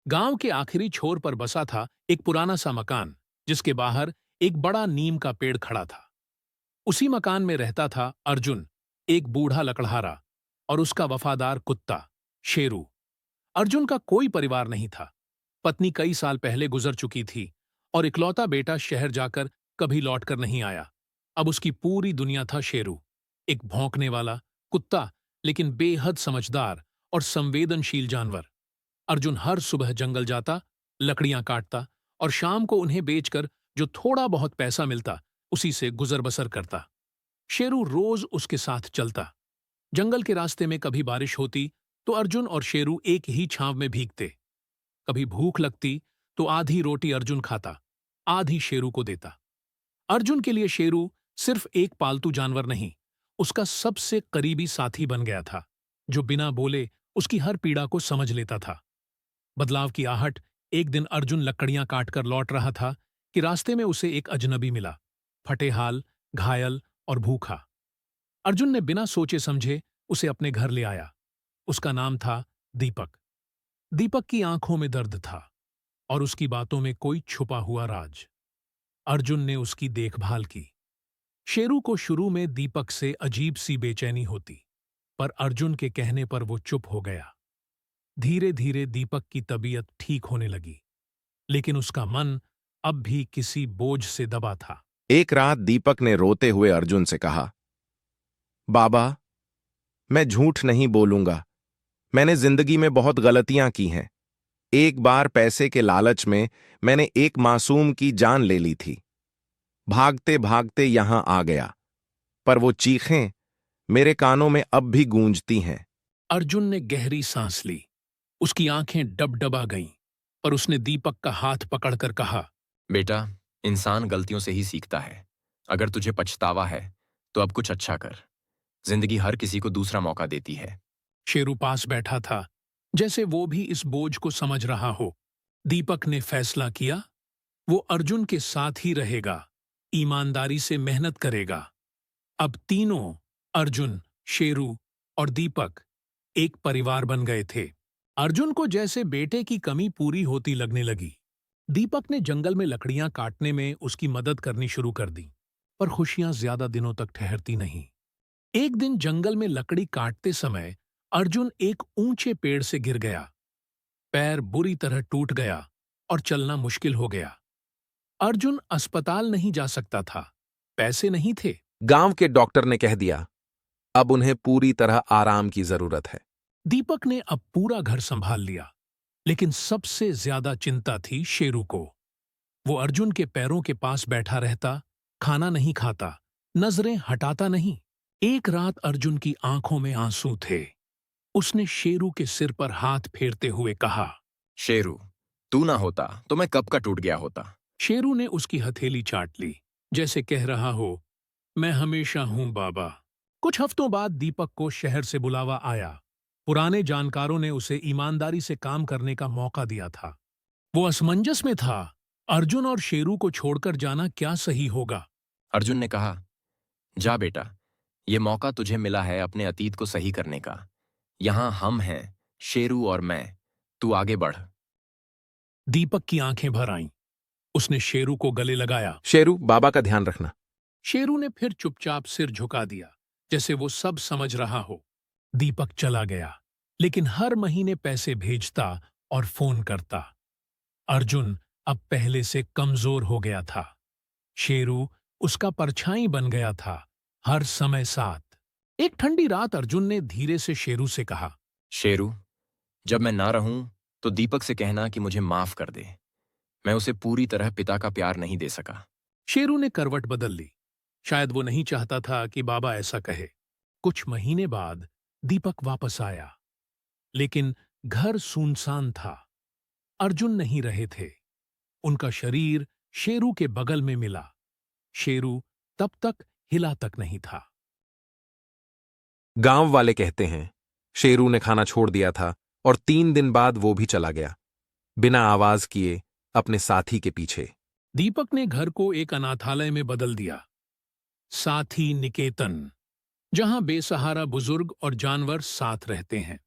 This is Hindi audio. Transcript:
गांव के आखिरी छोर पर बसा था एक पुराना सा मकान, जिसके बाहर एक बड़ा नीम का पेड़ खड़ा था। उसी मकान में रहता था अर्जुन, एक बूढ़ा लकड़हारा, और उसका वफादार कुत्ता शेरू। अर्जुन का कोई परिवार नहीं था। पत्नी कई साल पहले गुजर चुकी थी और इकलौता बेटा शहर जाकर कभी लौटकर नहीं आया। अब उसकी पूरी दुनिया था शेरू, एक भौंकने वाला कुत्ता, लेकिन बेहद समझदार और संवेदनशील जानवर। अर्जुन हर सुबह जंगल जाता, लकड़ियां काटता और शाम को उन्हें बेचकर जो थोड़ा बहुत पैसा मिलता उसी से गुजर बसर करता। शेरू रोज उसके साथ चलता। जंगल के रास्ते में कभी बारिश होती तो अर्जुन और शेरू एक ही छांव में भीगते। कभी भूख लगती तो आधी रोटी अर्जुन खाता, आधी शेरू को देता। अर्जुन के लिए शेरू सिर्फ एक पालतू जानवर नहीं, उसका सबसे करीबी साथी बन गया था, जो बिना बोले उसकी हर पीड़ा को समझ लेता था। बदलाव की आहट। एक दिन अर्जुन लकड़ियां काटकर लौट रहा था कि रास्ते में उसे एक अजनबी मिला, फटे हाल, घायल और भूखा। अर्जुन ने बिना सोचे समझे उसे अपने घर ले आया। उसका नाम था दीपक। दीपक की आंखों में दर्द था और उसकी बातों में कोई छुपा हुआ राज। अर्जुन ने उसकी देखभाल की। शेरू को शुरू में दीपक से अजीब सी बेचैनी होती, पर अर्जुन के कहने पर वो चुप हो गया। धीरे धीरे दीपक की तबीयत ठीक होने लगी, लेकिन उसका मन अब भी किसी बोझ से दबा था। एक रात दीपक ने रोते हुए अर्जुन से कहा, बाबा, मैं झूठ नहीं बोलूंगा। मैंने जिंदगी में बहुत गलतियां की हैं। एक बार पैसे के लालच में मैंने एक मासूम की जान ले ली थी। भागते भागते यहां आ गया, पर वो चीखें मेरे कानों में अब भी गूंजती हैं। अर्जुन ने गहरी सांस ली। उसकी आंखें डबडबा गईं, पर उसने दीपक का हाथ पकड़कर कहा, बेटा, इंसान गलतियों से ही सीखता है। अगर तुझे पछतावा है तो अब कुछ अच्छा कर। जिंदगी हर किसी को दूसरा मौका देती है। शेरू पास बैठा था, जैसे वो भी इस बोझ को समझ रहा हो। दीपक ने फैसला किया, वो अर्जुन के साथ ही रहेगा, ईमानदारी से मेहनत करेगा। अब तीनों, अर्जुन, शेरू और दीपक, एक परिवार बन गए थे। अर्जुन को जैसे बेटे की कमी पूरी होती लगने लगी। दीपक ने जंगल में लकड़ियां काटने में उसकी मदद करनी शुरू कर दी, पर खुशियां ज्यादा दिनों तक ठहरती नहीं। एक दिन जंगल में लकड़ी काटते समय अर्जुन एक ऊंचे पेड़ से गिर गया। पैर बुरी तरह टूट गया और चलना मुश्किल हो गया। अर्जुन अस्पताल नहीं जा सकता था, पैसे नहीं थे। गांव के डॉक्टर ने कह दिया, अब उन्हें पूरी तरह आराम की जरूरत है। दीपक ने अब पूरा घर संभाल लिया, लेकिन सबसे ज्यादा चिंता थी शेरू को। वो अर्जुन के पैरों के पास बैठा रहता, खाना नहीं खाता, नजरें हटाता नहीं। एक रात अर्जुन की आंखों में आंसू थे। उसने शेरू के सिर पर हाथ फेरते हुए कहा, शेरू, तू ना होता तो मैं कब का टूट गया होता। शेरू ने उसकी हथेली चाट ली, जैसे कह रहा हो, मैं हमेशा हूं बाबा। कुछ हफ्तों बाद दीपक को शहर से बुलावा आया। पुराने जानकारों ने उसे ईमानदारी से काम करने का मौका दिया था। वो असमंजस में था, अर्जुन और शेरू को छोड़कर जाना क्या सही होगा। अर्जुन ने कहा, जा बेटा, ये मौका तुझे मिला है अपने अतीत को सही करने का। यहां हम हैं, शेरू और मैं। तू आगे बढ़। दीपक की आंखें भर आईं। उसने शेरू को गले लगाया। शेरू, बाबा का ध्यान रखना। शेरू ने फिर चुपचाप सिर झुका दिया, जैसे वो सब समझ रहा हो। दीपक चला गया, लेकिन हर महीने पैसे भेजता और फोन करता। अर्जुन अब पहले से कमजोर हो गया था। शेरू उसका परछाई बन गया था, हर समय साथ। एक ठंडी रात अर्जुन ने धीरे से शेरू से कहा, शेरू, जब मैं ना रहूं तो दीपक से कहना कि मुझे माफ कर दे। मैं उसे पूरी तरह पिता का प्यार नहीं दे सका। शेरू ने करवट बदल ली। शायद वो नहीं चाहता था कि बाबा ऐसा कहे। कुछ महीने बाद दीपक वापस आया, लेकिन घर सुनसान था। अर्जुन नहीं रहे थे। उनका शरीर शेरू के बगल में मिला। शेरू तब तक हिला तक नहीं था। गांव वाले कहते हैं, शेरू ने खाना छोड़ दिया था और 3 दिन बाद वो भी चला गया, बिना आवाज किए, अपने साथी के पीछे। दीपक ने घर को एक अनाथालय में बदल दिया, साथी निकेतन, जहां बेसहारा बुजुर्ग और जानवर साथ रहते हैं।